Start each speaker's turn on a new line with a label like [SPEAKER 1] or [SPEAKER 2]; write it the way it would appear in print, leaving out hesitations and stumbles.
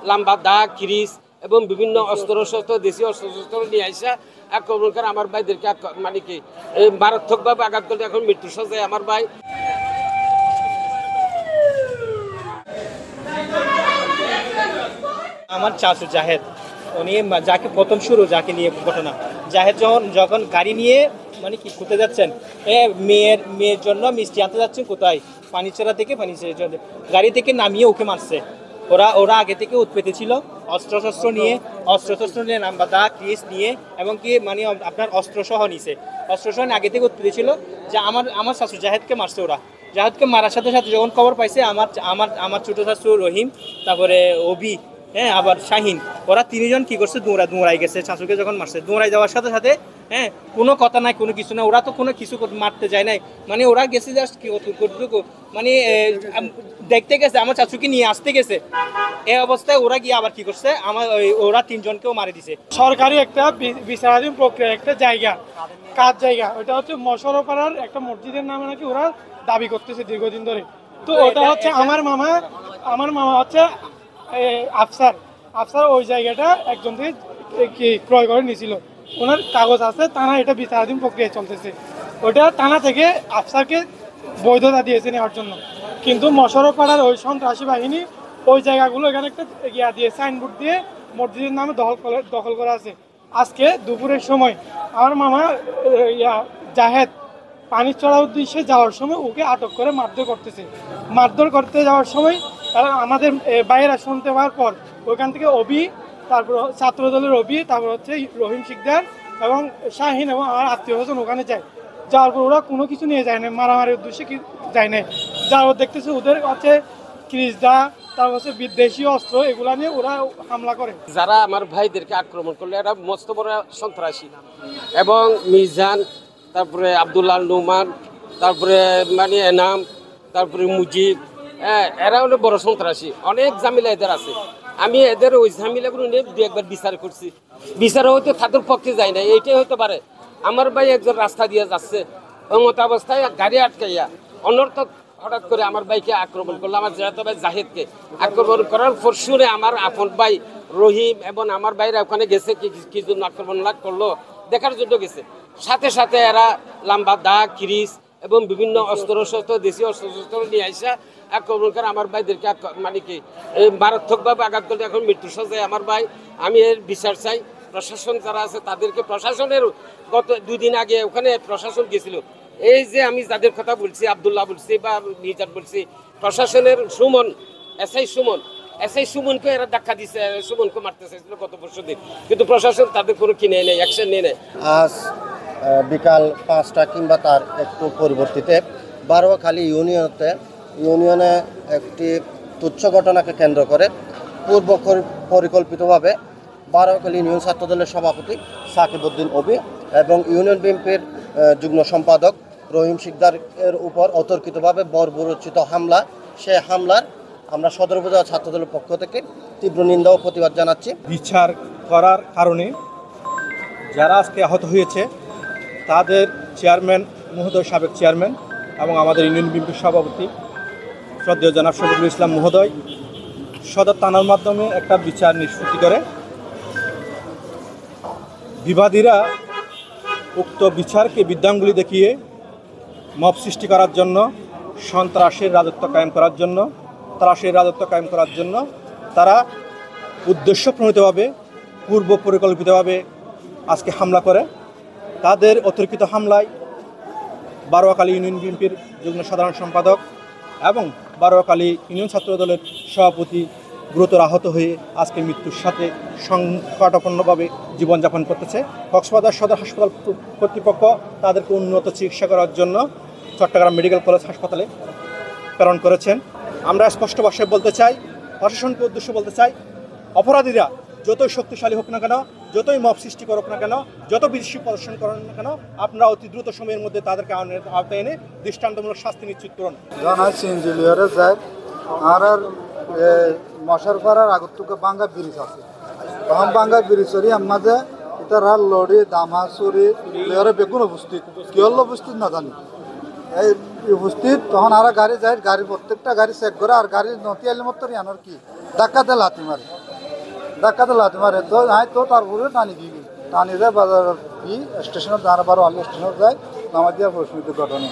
[SPEAKER 1] লম্বা দা কিরিচ এবং বিভিন্ন অস্ত্র শস্ত্র দেশীয় অস্ত্র শস্ত্র নিয়ে আসা আক্রমণ করে আমার ভাইদেরকে মানে কি মারাত্মকভাবে আঘাত করতে এখন মৃত্যু সজ্জায় আমার ভাই।
[SPEAKER 2] আমার চাচু জাহেদ, উনি যাকে প্রথম শুরু যাকে নিয়ে ঘটনা, জাহেদ যখন গাড়ি নিয়ে মানে কি কোথায় যাচ্ছেন, মেয়ের জন্য মিষ্টি আনতে যাচ্ছেন কোথায়, পানিচড়া থেকে জন্য গাড়ি থেকে নামিয়ে ওকে মারছে। ওরা আগে থেকে উৎপেতে ছিল, অস্ত্রশস্ত্র নিয়ে নাম্বার দা ক্রিস নিয়ে এবং কি মানে আপনার অস্ত্রসহ নিছে, অস্ত্রসহ আগে থেকে উৎপেতে ছিল যে আমার শাশু জাহেদকে মারছে। জাহেদকে মারার সাথে সাথে যখন খবর পাইছে আমার ছোট শাশু রহিম, তারপরে অবি, হ্যাঁ আবার শাহিন, ওরা তিনজন কি করছে দৌড়াই গেছে শাশুকে যখন মারছে। দৌড়াই যাওয়ার সাথে সাথে হ্যাঁ কোনো কথা নাই, কোনো কিছু না, ওরা তো কোনো কিছু মারতে যায় নাই, মানে ওরা গেছে জাস্ট কি কতটুকু মানে দেখতে গেছে, আমার চাচুকে নিয়ে আসতে গেছে। এই অবস্থায় ওরা গিয়ে আবার কি করছে, ওরা তিনজনকেও মারে দিছে।
[SPEAKER 3] সরকারি একটা বিচারাধীন প্রক্রিয়া একটা জায়গা, কাজ জায়গা, ওটা হচ্ছে মশরপাড়ার একটা মসজিদের নামে নাকি ওরা দাবি করতেছে দীর্ঘদিন ধরে। তো ওটা হচ্ছে আমার মামা হচ্ছে আফসার ওই জায়গাটা একজন থেকে ক্রয় করে নিয়েছিল, ওনার কাগজ আছে, থানা এটা বিচারাধীন প্রক্রিয়া চলতেছে। ওটা থানা থেকে আফসারকে বৈধতা দিয়েছে নেওয়ার জন্য, কিন্তু মশরপাড়ার ওই সন্ত্রাসী বাহিনী ওই জায়গাগুলো এখানে একটা দিয়ে সাইনবোর্ড দিয়ে মসজিদের নামে দখল করা আছে। আজকে দুপুরের সময় আমার মামা জাহেদ পানি চড়ার উদ্দেশ্যে যাওয়ার সময় ওকে আটক করে মারধর করতে যাওয়ার সময় আমাদের বাইরা শুনতে পাওয়ার পর ওইখান থেকে তারপর ছাত্র দলের তারপর হচ্ছে রহিম শিকদার এবং শাহিন এবং আমার আত্মীয় স্বজন ওখানে যায়। যাওয়ার পর ওরা কোনো কিছু নিয়ে যায় না, মারামারির উদ্দেশ্যে যায় না, যাওয়ার দেখতেছে ওদের হচ্ছে ক্রিজদা, তারপর হচ্ছে বিদেশি অস্ত্র এগুলা নিয়ে ওরা হামলা করে।
[SPEAKER 1] যারা আমার ভাইদেরকে আক্রমণ করলে এরা মস্ত বড় সন্ত্রাসী, এবং মিজান, তারপরে আব্দুল্লাহ নুমান, তারপরে মানে এনাম, তারপরে মুজিব, এরা হলো বড় সন্ত্রাসী। অনেক ঝামেলা এদের আছে, আমি এদের ওই ঝামেলাগুলো নিয়ে দু একবার বিচার করছি, বিচার হয়তো তাদের পক্ষে যায় না। এইটাই হতে পারে আমার ভাই একজন রাস্তা দিয়ে যাচ্ছে, এমত অবস্থায় গাড়ি আটকাইয়া অনর্থক হঠাৎ করে আমার ভাইকে আক্রমণ করলো, আমার যেহেতু ভাই জাহেদকে আক্রমণ করার পর শুনে আমার আপন ভাই রহিম এবং আমার ভাইরা ওখানে গেছে কি জন্য আক্রমণ করলো দেখার জন্য গেছে। সাথে সাথে এরা লম্বা দা কিরিচ এবং বিভিন্ন অস্ত্র শস্ত্র দেশীয় অস্ত্র শস্ত্র নিয়ে আসা আক্রমণ করে আমার ভাইদেরকে মানে কি মারাত্মকভাবে আঘাত করতে এখন মৃত্যু সজ্জায় আমার ভাই। আমি এর বিচার চাই। প্রশাসন যারা আছে তাদেরকে, প্রশাসনের গত 2 দিন আগে ওখানে প্রশাসন গেছিল, এই যে আমি যাদের কথা বলছি, আব্দুল্লাহ বলছি বা মিজান বলছি, প্রশাসনের এসআই সুমনকে এরা ধাক্কা দিচ্ছে, সুমনকে মারতে চাইছিল গত পরশুদিন, কিন্তু প্রশাসন তাদের কোনো কি নেয় নাই, অ্যাকশন নিয়ে নেয়।
[SPEAKER 4] আজ বিকাল 5টা কিংবা তার একটু পরিবর্তিতে বারোয়াখালী ইউনিয়নে একটি তুচ্ছ ঘটনাকে কেন্দ্র করে পূর্ব পরিকল্পিতভাবে বারোয়াখালী ইউনিয়ন ছাত্রদলের সভাপতি সাকিব উদ্দিন অবি এবং ইউনিয়ন বিএনপির যুগ্ম সম্পাদক রহিম শিকদারের উপর অতর্কিতভাবে বর্বরোচিত হামলা, সে হামলার আমরা সদর উপজেলা ছাত্রদলের পক্ষ থেকে তীব্র নিন্দা ও প্রতিবাদ জানাচ্ছি।
[SPEAKER 2] বিচার করার কারণে যারা আজকে আহত হয়েছে তাদের চেয়ারম্যান মহোদয়, সাবেক চেয়ারম্যান এবং আমাদের ইউনিয়ন বিএনপির সভাপতি শ্রদ্ধেয় জনাব শফিকুল ইসলাম মহোদয় সদর থানার মাধ্যমে একটা বিচার নিষ্পত্তি করে। বিবাদীরা উক্ত বিচারকে বিদ্যাঙ্গুলি দেখিয়ে মব সৃষ্টি করার জন্য, সন্ত্রাসের রাজত্ব কায়েম করার জন্য, ত্রাসের রাজত্ব কায়েম করার জন্য তারা উদ্দেশ্যপ্রণীতভাবে পূর্ব পরিকল্পিতভাবে আজকে হামলা করে। তাদের অতর্কিত হামলায় বারোয়াখালী ইউনিয়ন বিএনপির যুগ্ম সাধারণ সম্পাদক এবং বারোয়াখালী ইউনিয়ন ছাত্রদলের সভাপতি গুরুতর আহত হয়ে আজকে মৃত্যুর সাথে সংকটাপন্নভাবে জীবনযাপন করতেছে। কক্সবাজার সদর হাসপাতাল কর্তৃপক্ষ তাদেরকে উন্নত চিকিৎসা করার জন্য চট্টগ্রাম মেডিকেল কলেজ হাসপাতালে প্রেরণ করেছেন। আমরা স্পষ্ট ভাষায় বলতে চাই, প্রশাসনকে উদ্দেশ্য বলতে চাই, অপরাধীরা যতই শক্তিশালী হোক না কেন, যতই মব সৃষ্টি করুক না কেন, যত বিদেশি প্রদর্শন করেন না কেন, আপনারা অতি দ্রুত সময়ের মধ্যে তাদেরকে আওতায় এনে দৃষ্টান্তমূলক শাস্তি নিশ্চিত করুন।
[SPEAKER 5] যায় আর মশারপাড়ার আগতুকে বাঙ্গা ব্রিজ আছে, তখন বাঙ্গা ব্রিজেরই আমাদের এটা লড়ি দামা চুরি লেয়ারে বেগুন উপস্থিত, কি হল উপস্থিত না জানি, এই উপস্থিত তখন আর গাড়ি যায়, গাড়ি প্রত্যেকটা গাড়ি চেক করে আর গাড়ি নতি আইলে মতো আনার কি ধাক্কা দেয় লাথি মারে। ধাক্কাতে লাথি মারে তো আয় তো তারপরে টানি দিবি টানি যায় বাজার কি স্টেশনে দাঁড়া বারো আমি স্টেশনে যাই নামাজ দেওয়ার প্রশ্নিত ঘটনা